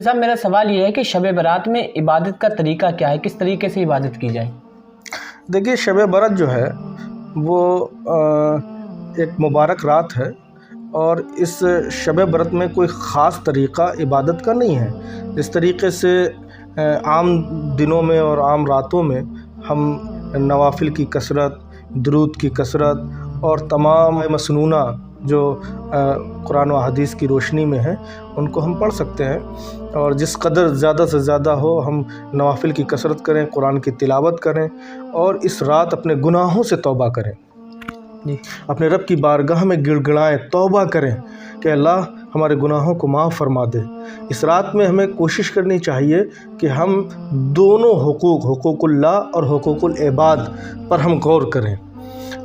صاحب میرا سوال یہ ہے کہ شب برات میں عبادت کا طریقہ کیا ہے، کس طریقے سے عبادت کی جائے؟ دیکھیے، شب برات جو ہے وہ ایک مبارک رات ہے، اور اس شب برات میں کوئی خاص طریقہ عبادت کا نہیں ہے۔ اس طریقے سے عام دنوں میں اور عام راتوں میں ہم نوافل کی کثرت، درود کی کثرت اور تمام مسنونہ جو قرآن و حدیث کی روشنی میں ہیں ان کو ہم پڑھ سکتے ہیں، اور جس قدر زیادہ سے زیادہ ہو ہم نوافل کی کثرت کریں، قرآن کی تلاوت کریں، اور اس رات اپنے گناہوں سے توبہ کریں، اپنے رب کی بارگاہ میں گڑ گڑائیں، توبہ کریں کہ اللہ ہمارے گناہوں کو معاف فرما دے۔ اس رات میں ہمیں کوشش کرنی چاہیے کہ ہم دونوں حقوق اللہ اور حقوق العباد پر ہم غور کریں۔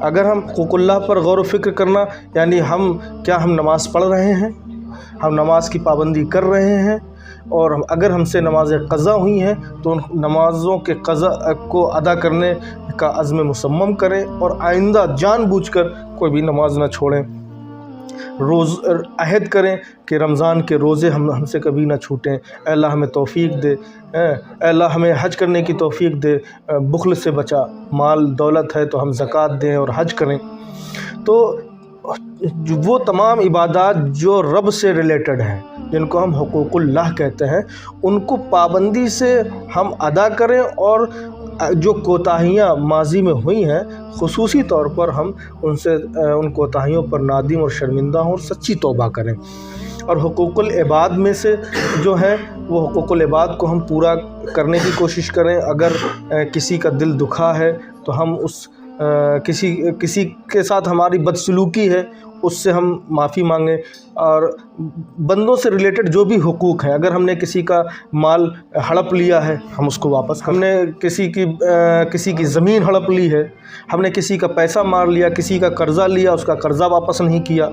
اگر ہم حقوق اللہ پر غور و فکر کرنا یعنی ہم نماز پڑھ رہے ہیں، ہم نماز کی پابندی کر رہے ہیں، اور اگر ہم سے نمازیں قضا ہوئی ہیں تو ان نمازوں کے قضا کو ادا کرنے کا عزم مصمم کریں، اور آئندہ جان بوجھ کر کوئی بھی نماز نہ چھوڑیں۔ عہد کریں کہ رمضان کے روزے ہم سے کبھی نہ چھوٹیں۔ اے اللہ ہمیں توفیق دے، اے اللہ ہمیں حج کرنے کی توفیق دے، بخل سے بچا، مال دولت ہے تو ہم زکوٰۃ دیں اور حج کریں۔ تو وہ تمام عبادات جو رب سے ریلیٹڈ ہیں، جن کو ہم حقوق اللہ کہتے ہیں، ان کو پابندی سے ہم ادا کریں، اور جو کوتاہیاں ماضی میں ہوئی ہیں خصوصی طور پر ہم ان کوتاہیوں پر نادم اور شرمندہ ہوں اور سچی توبہ کریں۔ اور حقوق العباد میں سے جو ہے وہ حقوق العباد کو ہم پورا کرنے کی کوشش کریں۔ اگر کسی کا دل دکھا ہے تو ہم کسی کے ساتھ ہماری بدسلوکی ہے اس سے ہم معافی مانگیں، اور بندوں سے ریلیٹڈ جو بھی حقوق ہیں، اگر ہم نے کسی کا مال ہڑپ لیا ہے ہم اس کو واپس کریں، ہم نے کسی کی زمین ہڑپ لی ہے، ہم نے کسی کا پیسہ مار لیا، کسی کا قرضہ لیا، اس کا قرضہ واپس نہیں کیا،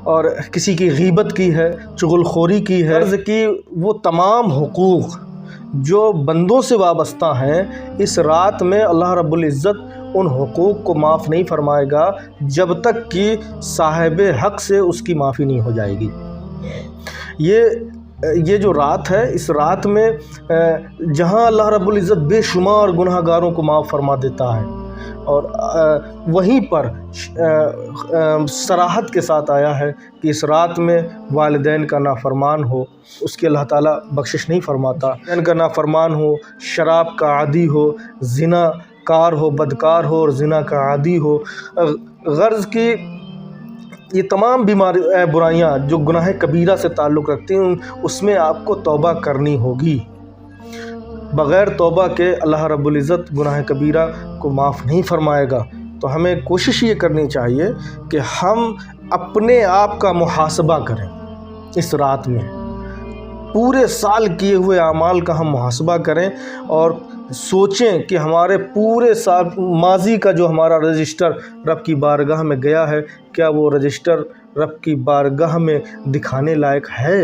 اور کسی کی غیبت کی ہے، چغل خوری کی ہے، قرض کی، وہ تمام حقوق جو بندوں سے وابستہ ہیں، اس رات میں اللہ رب العزت ان حقوق کو معاف نہیں فرمائے گا جب تک کہ صاحب حق سے اس کی معافی نہیں ہو جائے گی۔ یہ جو رات ہے، اس رات میں جہاں اللہ رب العزت بے شمار گناہ گاروں کو معاف فرما دیتا ہے، اور وہیں پر صراحت کے ساتھ آیا ہے کہ اس رات میں والدین کا نافرمان ہو اس کی اللہ تعالیٰ بخشش نہیں فرماتا، والدین کا نافرمان ہو، شراب کا عادی ہو، زنا کار ہو، بدکار ہو اور زنا کا عادی ہو، غرض کی یہ تمام برائیاں جو گناہ کبیرہ سے تعلق رکھتی ہیں اس میں آپ کو توبہ کرنی ہوگی۔ بغیر توبہ کے اللہ رب العزت گناہ کبیرہ کو معاف نہیں فرمائے گا۔ تو ہمیں کوشش یہ کرنی چاہیے کہ ہم اپنے آپ کا محاسبہ کریں اس رات میں، پورے سال کیے ہوئے اعمال کا ہم محاسبہ کریں، اور سوچیں کہ ہمارے پورے سال ماضی کا جو ہمارا رجسٹر رب کی بارگاہ میں گیا ہے، کیا وہ رجسٹر رب کی بارگاہ میں دکھانے لائق ہے؟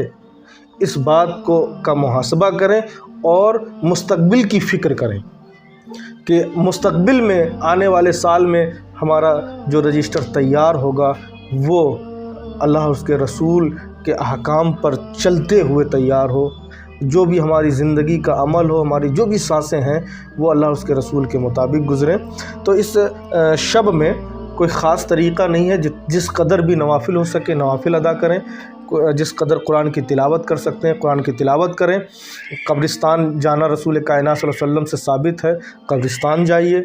اس بات کا محاسبہ کریں، اور مستقبل کی فکر کریں کہ مستقبل میں آنے والے سال میں ہمارا جو رجسٹر تیار ہوگا وہ اللہ اور اس کے رسول کے احکام پر چلتے ہوئے تیار ہو، جو بھی ہماری زندگی کا عمل ہو، ہماری جو بھی سانسیں ہیں وہ اللہ اور اس کے رسول کے مطابق گزریں۔ تو اس شب میں کوئی خاص طریقہ نہیں ہے، جس قدر بھی نوافل ہو سکے نوافل ادا کریں، جس قدر قرآن کی تلاوت کر سکتے ہیں قرآن کی تلاوت کریں۔ قبرستان جانا رسول کائنات صلی اللہ علیہ وسلم سے ثابت ہے، قبرستان جائیے،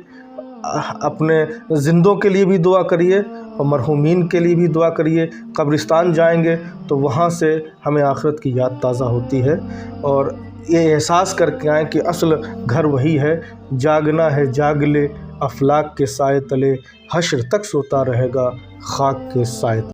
اپنے زندوں کے لیے بھی دعا کریے اور مرحومین کے لیے بھی دعا کریے۔ قبرستان جائیں گے تو وہاں سے ہمیں آخرت کی یاد تازہ ہوتی ہے، اور یہ احساس کر کے آئیں کہ اصل گھر وہی ہے، جاگنا ہے جاگ لے افلاک کے سائے تلے، حشر تک سوتا رہے گا خاک کے سائے تلے۔